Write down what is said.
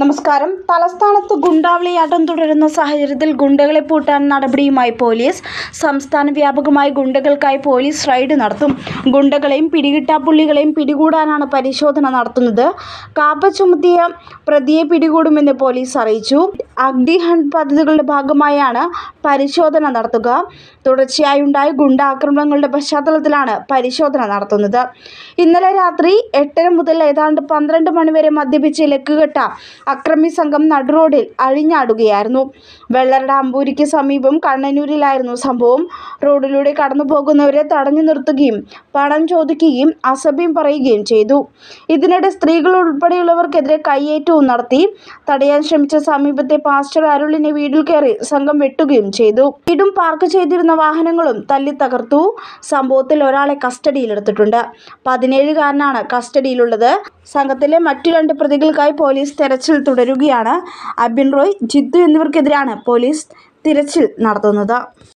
നമസ്കാരം. തലസ്ഥാനത്ത് ഗുണ്ടാവിളിയാട്ടം തുടരുന്ന സാഹചര്യത്തിൽ ഗുണ്ടകളെ പൂട്ടാൻ നടപടിയുമായി പോലീസ്. സംസ്ഥാന വ്യാപകമായി ഗുണ്ടകൾക്കായി പോലീസ് റെയ്ഡ് നടത്തും. ഗുണ്ടകളെയും പിടികിട്ടാപ്പുള്ളികളെയും പിടികൂടാനാണ് പരിശോധന നടത്തുന്നത്. കാപ്പ ചുമത്തിയ പ്രതിയെ പിടികൂടുമെന്ന് പോലീസ് അറിയിച്ചു. അഗ്നി ഹണ്ട് പദ്ധതികളുടെ ഭാഗമായാണ് പരിശോധന നടത്തുക. തുടർച്ചയായുണ്ടായ ഗുണ്ട ആക്രമണങ്ങളുടെ പശ്ചാത്തലത്തിലാണ് പരിശോധന നടത്തുന്നത്. ഇന്നലെ രാത്രി 8:30 മുതൽ ഏതാണ്ട് 12 മണിവരെ മദ്യപിച്ച് ലക്കുകെട്ട അക്രമി സംഘം നടുറോഡിൽ അഴിഞ്ഞാടുകയായിരുന്നു. വെള്ളറട അമ്പൂരിക്ക് സമീപം കണ്ണനൂരിലായിരുന്നു സംഭവം. റോഡിലൂടെ കടന്നുപോകുന്നവരെ തടഞ്ഞു നിർത്തുകയും പണം ചോദിക്കുകയും അസഭ്യം പറയുകയും ചെയ്തു. ഇതിനിടെ സ്ത്രീകൾ ഉൾപ്പെടെയുള്ളവർക്കെതിരെ കയ്യേറ്റവും നടത്തി. തടയാൻ ശ്രമിച്ച സമീപത്തെ പാസ്റ്റർ അരുളിനെ വീട്ടിൽ കയറി സംഘം വെട്ടുകയും ചെയ്തു. വീടും പാർക്ക് ചെയ്തിരുന്ന വാഹനങ്ങളും തല്ലി തകർത്തു. സംഭവത്തിൽ ഒരാളെ കസ്റ്റഡിയിലെടുത്തിട്ടുണ്ട്. 17-കാരനാണ് കസ്റ്റഡിയിലുള്ളത്. സംഘത്തിലെ മറ്റു 2 പ്രതികൾക്കായി പോലീസ് തെരച്ചിൽ തുടരുകയാണ്. അബിൻ റോയ്, ജിത്തു എന്നിവർക്കെതിരെയാണ് പോലീസ് തിരച്ചിൽ നടത്തുന്നത്.